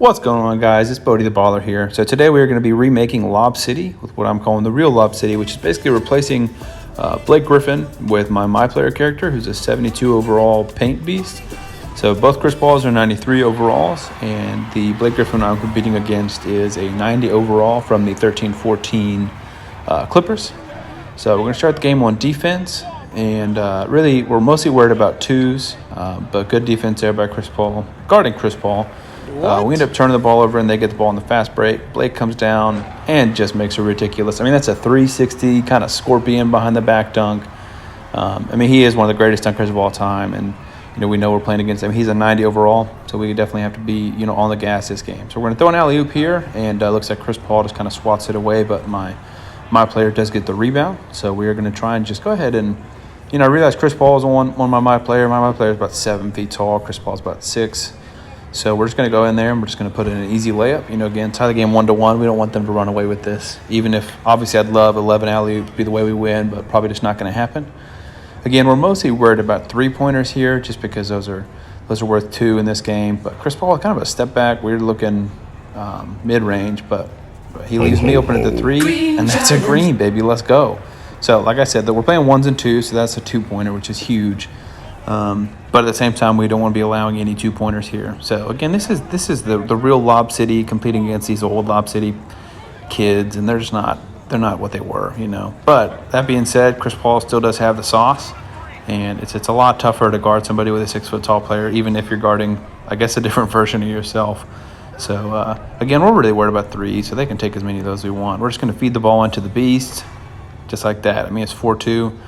What's going on, guys? It's Bodie the Baller here. So today we are going to be remaking Lob City with what I'm calling the real Lob City, which is basically replacing Blake Griffin with my player character, who's a 72 overall paint beast. So both Chris Pauls are 93 overalls, and the Blake Griffin I'm competing against is a 90 overall from the 13-14 Clippers. So we're going to start the game on defense, and really we're mostly worried about twos, but good defense there by Chris Paul, guarding Chris Paul. We end up turning the ball over, and they get the ball in the fast break. Blake comes down and just makes a ridiculous. I mean, that's a 360 kind of scorpion behind the back dunk. He is one of the greatest dunkers of all time, and we know we're playing against him. He's a 90 overall, so we definitely have to be on the gas this game. So we're going to throw an alley-oop here, and looks like Chris Paul just kind of swats it away, but my player does get the rebound. So we are going to try and just go ahead and, I realize Chris Paul is on my player. My player is about 7 feet tall. Chris Paul is about 6. So we're just going to go in there, and we're just going to put in an easy layup. Again, tie the game 1-1. We don't want them to run away with this. Even if, obviously, I'd love 11 alley-oops to be the way we win, but probably just not going to happen. Again, we're mostly worried about three-pointers here, just because those are worth 2 in this game. But Chris Paul, kind of a step back, weird-looking mid-range, but he leaves me open at the 3, and that's a green, baby. Let's go. So, like I said, we're playing 1s and 2s, so that's a 2-pointer, which is huge. But at the same time, we don't want to be allowing any 2-pointers here. So again, this is the real Lob City competing against these old Lob City kids, and they're not what they were, But that being said, Chris Paul still does have the sauce, and it's a lot tougher to guard somebody with a 6-foot-tall player, even if you're guarding, I guess, a different version of yourself. So again, we're really worried about 3, so they can take as many of those as we want. We're just going to feed the ball into the beast, just like that. It's 4-2.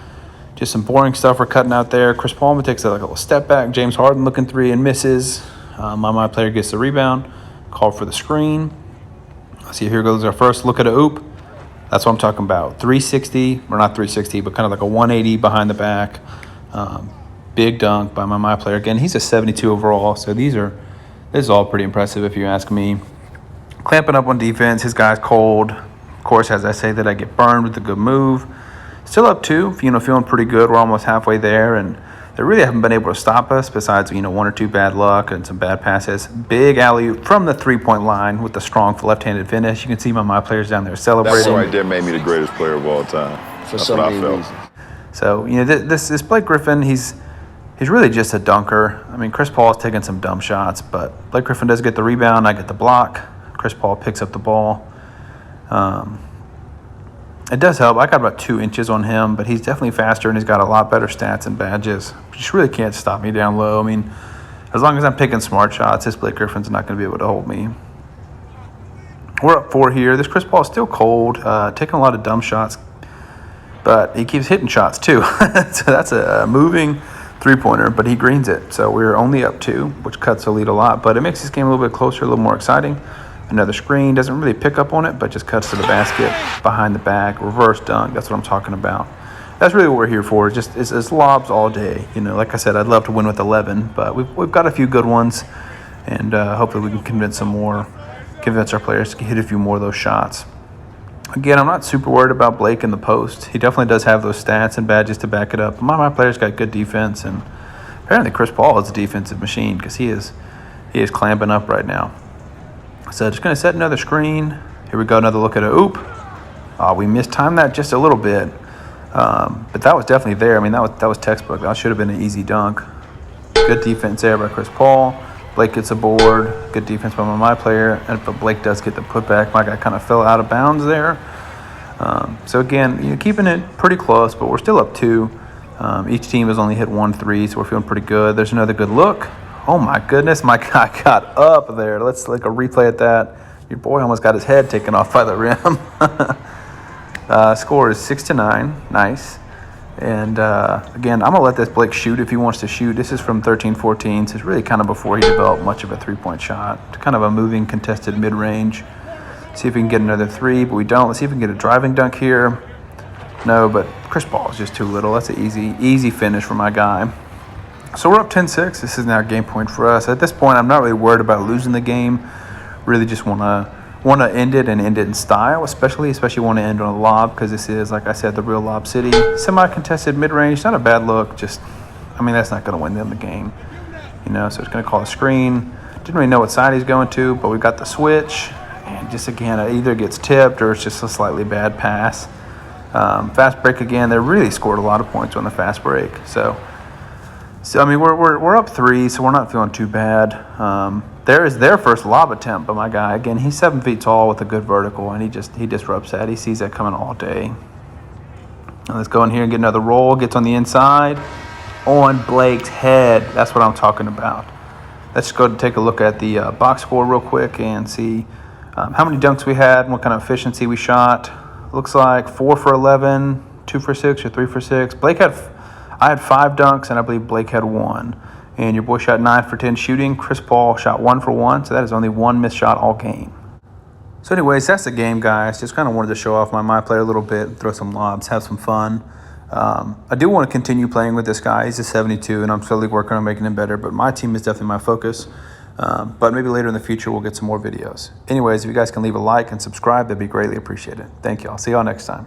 Just some boring stuff we're cutting out there. Chris Paul takes a little step back. James Harden looking 3 and misses. My player gets the rebound. Call for the screen. Let's see, here goes our first look at a oop. That's what I'm talking about. 360, or not 360, but kind of like a 180 behind the back. Big dunk by my player. Again, he's a 72 overall, so this is all pretty impressive if you ask me. Clamping up on defense. His guy's cold. Of course, as I say that, I get burned with a good move. Still up 2, feeling pretty good. We're almost halfway there, and they really haven't been able to stop us besides, 1 or 2 bad luck and some bad passes. Big alley-oop from the three-point line with the strong left-handed finish. You can see my players down there celebrating. That right there made me the greatest player of all time. That's what I felt. So, this Blake Griffin, he's really just a dunker. Chris Paul is taking some dumb shots, but Blake Griffin does get the rebound. I get the block. Chris Paul picks up the ball. It does help. I got about 2 inches on him, but he's definitely faster, and he's got a lot better stats and badges. Just really can't stop me down low. As long as I'm picking smart shots, this Blake Griffin's not going to be able to hold me. We're up 4 here. This Chris Paul is still cold, taking a lot of dumb shots, but he keeps hitting shots too. So that's a moving three-pointer, but he greens it. So we're only up 2, which cuts the lead a lot, but it makes this game a little bit closer, a little more exciting. Another screen, doesn't really pick up on it, but just cuts to the basket, behind the back, reverse dunk. That's what I'm talking about. That's really what we're here for. It's lobs all day. Like I said, I'd love to win with 11, but we've got a few good ones, and hopefully we can convince our players to hit a few more of those shots. Again, I'm not super worried about Blake in the post. He definitely does have those stats and badges to back it up. My players got good defense, and apparently Chris Paul is a defensive machine because he is clamping up right now. So just going to set another screen. Here we go, another look at a oop. We mistimed that just a little bit, but that was definitely there. That was textbook. That should have been an easy dunk. Good defense there by Chris Paul. Blake gets a board. Good defense by my player, but Blake does get the putback. My guy kind of fell out of bounds there. So again, keeping it pretty close, but we're still up 2. Each team has only hit 1 3, so we're feeling pretty good. There's another good look. Oh my goodness, my guy got up there. Let's like a replay at that. Your boy almost got his head taken off by the rim. Score is 6-9. Nice. And again, I'm going to let this Blake shoot if he wants to shoot. This is from 13-14, so it's really kind of before he developed much of a three-point shot. It's kind of a moving, contested mid-range. See if we can get another 3, but we don't. Let's see if we can get a driving dunk here. No, but Chris Paul is just too little. That's an easy finish for my guy. So we're up 10-6. This is now a game point for us. At this point, I'm not really worried about losing the game. Really just want to end it and end it in style, especially want to end on a lob because this is, like I said, the real Lob City. Semi-contested mid-range, not a bad look. That's not going to win them the game. So it's going to call a screen. Didn't really know what side he's going to, but we got the switch. And just again, it either gets tipped or it's just a slightly bad pass. Fast break again. They really scored a lot of points on the fast break. So I mean, we're up 3, so we're not feeling too bad. There is their first lob attempt, but my guy, again, he's 7 feet tall with a good vertical, and he disrupts that. He sees that coming all day. And let's go in here and get another roll. Gets on the inside on Blake's head. That's what I'm talking about. Let's go and take a look at the box score real quick and see how many dunks we had and what kind of efficiency we shot. Looks like 4 for 11, 2 for 6, or 3 for 6. I had 5 dunks, and I believe Blake had 1. And your boy shot 9 for 10 shooting. Chris Paul shot 1 for 1, so that is only 1 missed shot all game. So anyways, that's the game, guys. Just kind of wanted to show off my player a little bit, throw some lobs, have some fun. I do want to continue playing with this guy. He's a 72, and I'm slowly working on making him better, but my team is definitely my focus. But maybe later in the future, we'll get some more videos. Anyways, if you guys can leave a like and subscribe, that'd be greatly appreciated. Thank you. I'll see y'all next time.